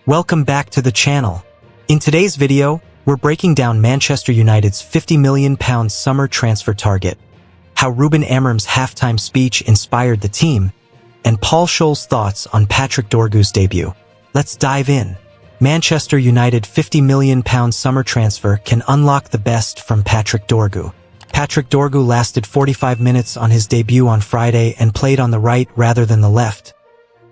Welcome back to the channel. In today's video, we're breaking down Manchester United's £50 million summer transfer target, how Ruben Amorim's halftime speech inspired the team, and Paul Scholes' thoughts on Patrick Dorgu's debut. Let's dive in. Manchester United £50 million summer transfer can unlock the best from Patrick Dorgu. Patrick Dorgu lasted 45 minutes on his debut on Friday and played on the right rather than the left,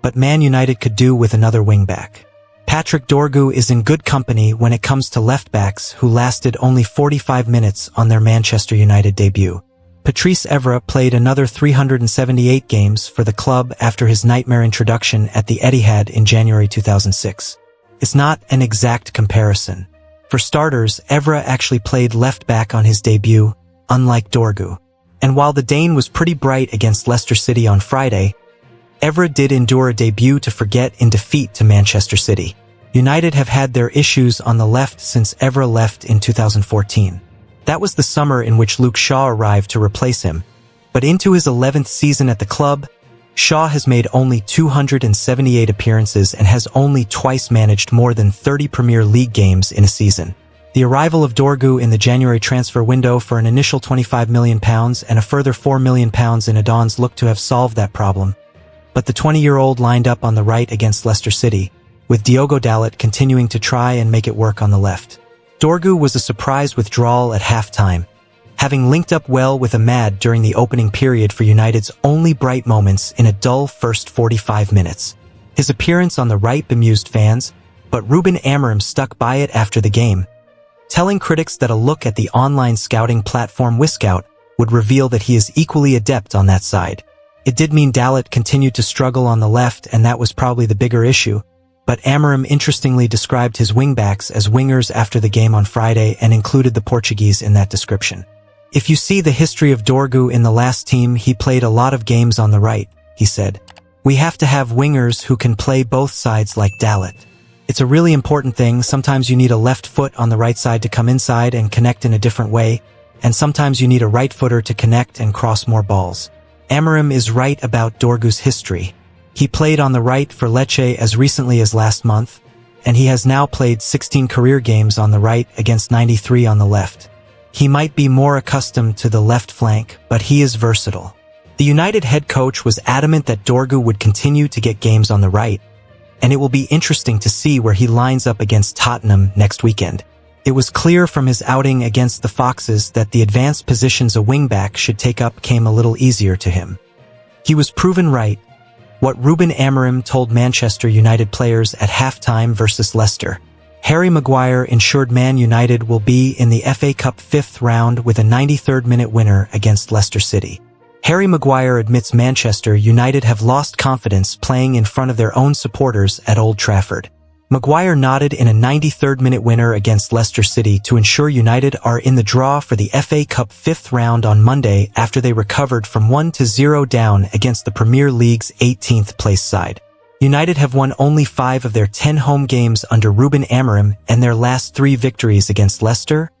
but Man United could do with another wingback. Patrick Dorgu is in good company when it comes to left-backs who lasted only 45 minutes on their Manchester United debut. Patrice Evra played another 378 games for the club after his nightmare introduction at the Etihad in January 2006. It's not an exact comparison. For starters, Evra actually played left-back on his debut, unlike Dorgu. And while the Dane was pretty bright against Leicester City on Friday, Evra did endure a debut to forget in defeat to Manchester City. United have had their issues on the left since Evra left in 2014. That was the summer in which Luke Shaw arrived to replace him. But into his 11th season at the club, Shaw has made only 278 appearances and has only twice managed more than 30 Premier League games in a season. The arrival of Dorgu in the January transfer window for an initial £25 million and a further £4 million in add-ons looked to have solved that problem. But the 20-year-old lined up on the right against Leicester City, with Diogo Dalot continuing to try and make it work on the left. Dorgu was a surprise withdrawal at halftime, having linked up well with Ahmad during the opening period for United's only bright moments in a dull first 45 minutes. His appearance on the right bemused fans, but Ruben Amorim stuck by it after the game, telling critics that a look at the online scouting platform Wiscout would reveal that he is equally adept on that side. It did mean Dalot continued to struggle on the left, and that was probably the bigger issue, but Amorim interestingly described his wingbacks as wingers after the game on Friday and included the Portuguese in that description. If you see the history of Dorgu in the last team, he played a lot of games on the right, he said. We have to have wingers who can play both sides like Dalot. It's a really important thing. Sometimes you need a left foot on the right side to come inside and connect in a different way, and sometimes you need a right footer to connect and cross more balls. Amorim is right about Dorgu's history. He played on the right for Lecce as recently as last month, and he has now played 16 career games on the right against 93 on the left. He might be more accustomed to the left flank, but he is versatile. The United head coach was adamant that Dorgu would continue to get games on the right, and it will be interesting to see where he lines up against Tottenham next weekend. It was clear from his outing against the Foxes that the advanced positions a wingback should take up came a little easier to him. He was proven right. What Ruben Amorim told Manchester United players at halftime versus Leicester. Harry Maguire ensured Man United will be in the FA Cup 5th round with a 93rd minute winner against Leicester City. Harry Maguire admits Manchester United have lost confidence playing in front of their own supporters at Old Trafford. Maguire nodded in a 93rd minute winner against Leicester City to ensure United are in the draw for the FA Cup 5th round on Monday after they recovered from 1-0 down against the Premier League's 18th place side. United have won only 5 of their 10 home games under Ruben Amorim, and their last 3 victories against Leicester,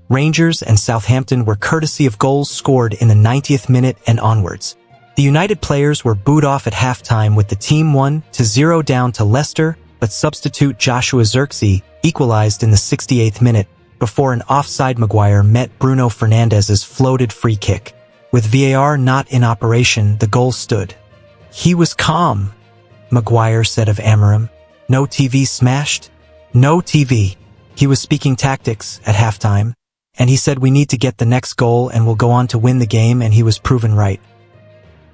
Rangers and Southampton were courtesy of goals scored in the 90th minute and onwards. The United players were booed off at halftime with the team 1-0 down to Leicester, but substitute Joshua Zirkzee equalized in the 68th minute before an offside Maguire met Bruno Fernandes's floated free kick. With VAR not in operation, the goal stood. He was calm, Maguire said of Amorim. No TV smashed? No TV. He was speaking tactics at halftime, and he said we need to get the next goal and we'll go on to win the game, and he was proven right.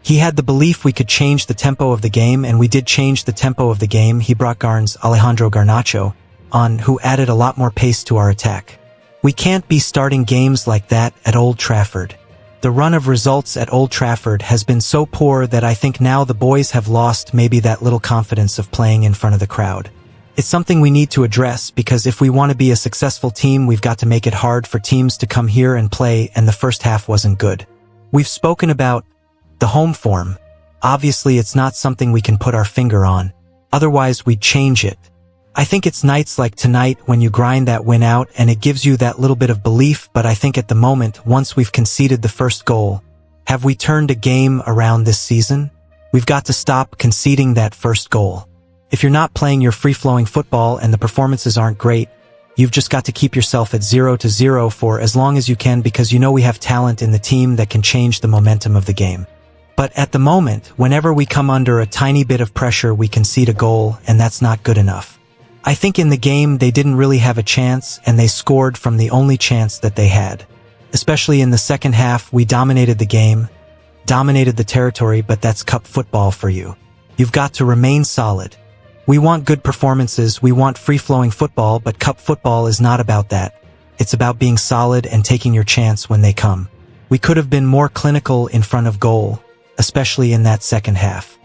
He had the belief we could change the tempo of the game, and we did change the tempo of the game. He brought Garn's Alejandro Garnacho on, who added a lot more pace to our attack. We can't be starting games like that at Old Trafford. The run of results at Old Trafford has been so poor that I think now the boys have lost maybe that little confidence of playing in front of the crowd. It's something we need to address, because if we want to be a successful team, we've got to make it hard for teams to come here and play, and the first half wasn't good. We've spoken about the home form. Obviously, it's not something we can put our finger on. Otherwise, we'd change it. I think it's nights like tonight when you grind that win out and it gives you that little bit of belief, but I think at the moment, once we've conceded the first goal, have we turned a game around this season? We've got to stop conceding that first goal. If you're not playing your free-flowing football and the performances aren't great, you've just got to keep yourself at 0-0 for as long as you can, because you know we have talent in the team that can change the momentum of the game. But at the moment, whenever we come under a tiny bit of pressure, we concede a goal, and that's not good enough. I think in the game they didn't really have a chance, and they scored from the only chance that they had. Especially in the second half, we dominated the game, dominated the territory, but that's cup football for you. You've got to remain solid. We want good performances, we want free-flowing football, but cup football is not about that. It's about being solid and taking your chance when they come. We could have been more clinical in front of goal, especially in that second half.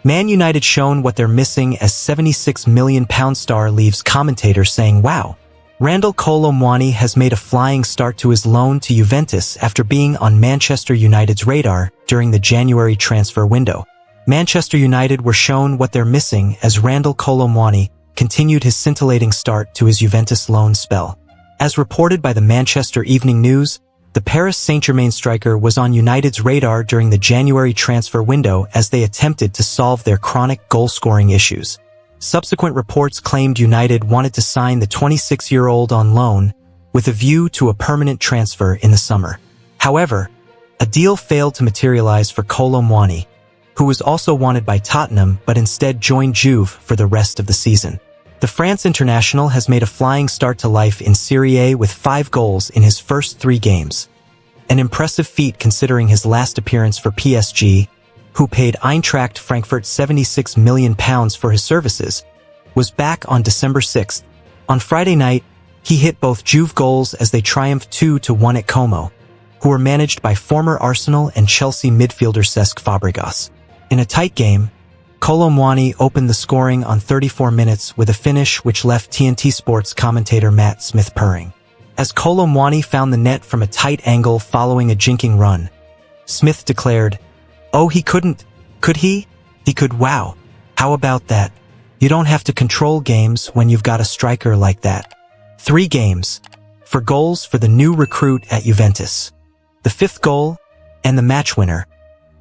Man United shown what they're missing as £76 million star leaves commentators saying, "Wow, Randal Kolo Muani has made a flying start to his loan to Juventus after being on Manchester United's radar during the January transfer window." Manchester United were shown what they're missing as Randal Kolo Muani continued his scintillating start to his Juventus loan spell. As reported by the Manchester Evening News, the Paris Saint-Germain striker was on United's radar during the January transfer window as they attempted to solve their chronic goal-scoring issues. Subsequent reports claimed United wanted to sign the 26-year-old on loan with a view to a permanent transfer in the summer. However, a deal failed to materialize for Kolo Muani, who was also wanted by Tottenham but instead joined Juve for the rest of the season. The France international has made a flying start to life in Serie A with 5 goals in his first 3 games. An impressive feat considering his last appearance for PSG, who paid Eintracht Frankfurt £76 million for his services, was back on December 6th. On Friday night, he hit both Juve goals as they triumphed 2-1 at Como, who were managed by former Arsenal and Chelsea midfielder Cesc Fabregas. In a tight game, Kolo Muani opened the scoring on 34 minutes with a finish which left TNT Sports commentator Matt Smith purring. As Kolo Muani found the net from a tight angle following a jinking run, Smith declared, "Oh, he couldn't. Could he? He could. Wow. How about that? You don't have to control games when you've got a striker like that." 3 games for goals for the new recruit at Juventus. The 5th goal, and the match winner,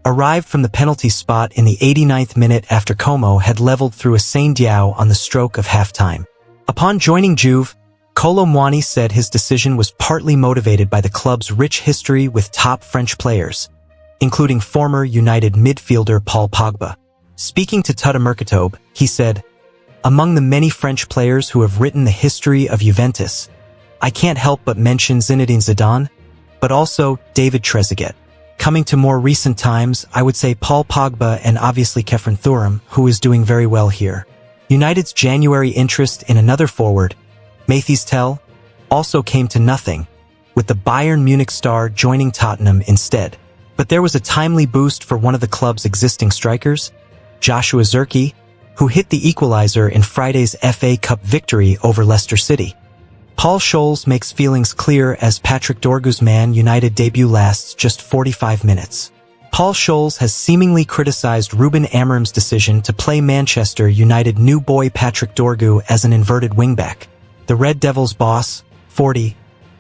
arrived from the penalty spot in the 89th minute after Como had leveled through a Sane Diao on the stroke of halftime. Upon joining Juve, Kolo Muani said his decision was partly motivated by the club's rich history with top French players, including former United midfielder Paul Pogba. Speaking to Tuta Mercatobe, he said, "Among the many French players who have written the history of Juventus, I can't help but mention Zinedine Zidane, but also David Trezeguet. Coming to more recent times, I would say Paul Pogba and obviously Kefren Thuram, who is doing very well here." United's January interest in another forward, Mathys Tel, also came to nothing, with the Bayern Munich star joining Tottenham instead. But there was a timely boost for one of the club's existing strikers, Joshua Zirkzee, who hit the equalizer in Friday's FA Cup victory over Leicester City. Paul Scholes makes feelings clear as Patrick Dorgu's Man United debut lasts just 45 minutes. Paul Scholes has seemingly criticized Ruben Amorim's decision to play Manchester United new boy Patrick Dorgu as an inverted wingback. The Red Devils' boss, 40,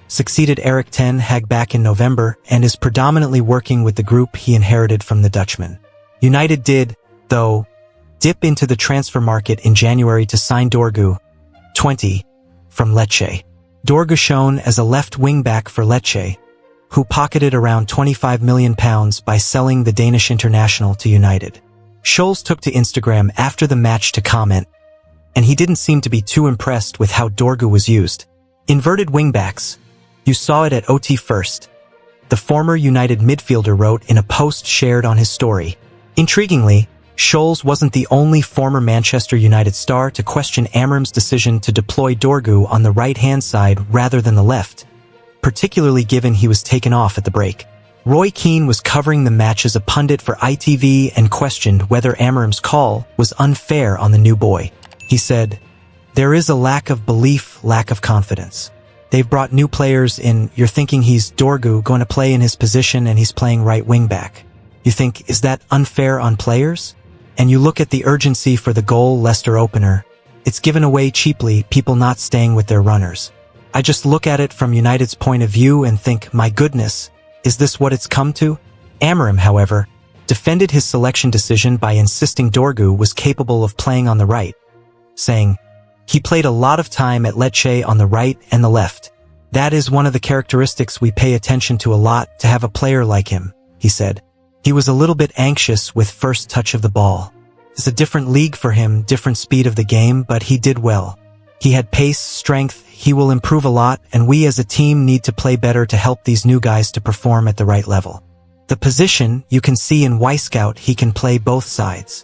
succeeded Erik ten Hag back in November and is predominantly working with the group he inherited from the Dutchman. United did, though, dip into the transfer market in January to sign Dorgu, 20, from Lecce. Dorgu shown as a left wing-back for Lecce, who pocketed around £25 million by selling the Danish international to United. Scholes took to Instagram after the match to comment, and he didn't seem to be too impressed with how Dorgu was used. "Inverted wingbacks. You saw it at OT first," the former United midfielder wrote in a post shared on his story. Intriguingly, Scholes wasn't the only former Manchester United star to question Amorim's decision to deploy Dorgu on the right-hand side rather than the left, particularly given he was taken off at the break. Roy Keane was covering the match as a pundit for ITV and questioned whether Amorim's call was unfair on the new boy. He said, "There is a lack of belief, lack of confidence. They've brought new players in. You're thinking he's Dorgu going to play in his position and he's playing right wing-back. You think, is that unfair on players? And you look at the urgency for the goal Leicester opener. It's given away cheaply, people not staying with their runners. I just look at it from United's point of view and think, my goodness, is this what it's come to?" Amorim, however, defended his selection decision by insisting Dorgu was capable of playing on the right, saying, "He played a lot of time at Lecce on the right and the left. That is one of the characteristics we pay attention to a lot, to have a player like him," he said. He was a little bit anxious with first touch of the ball. It's a different league for him, different speed of the game, but he did well. He had pace, strength, he will improve a lot, and we as a team need to play better to help these new guys to perform at the right level. The position, you can see in Wisecout he can play both sides.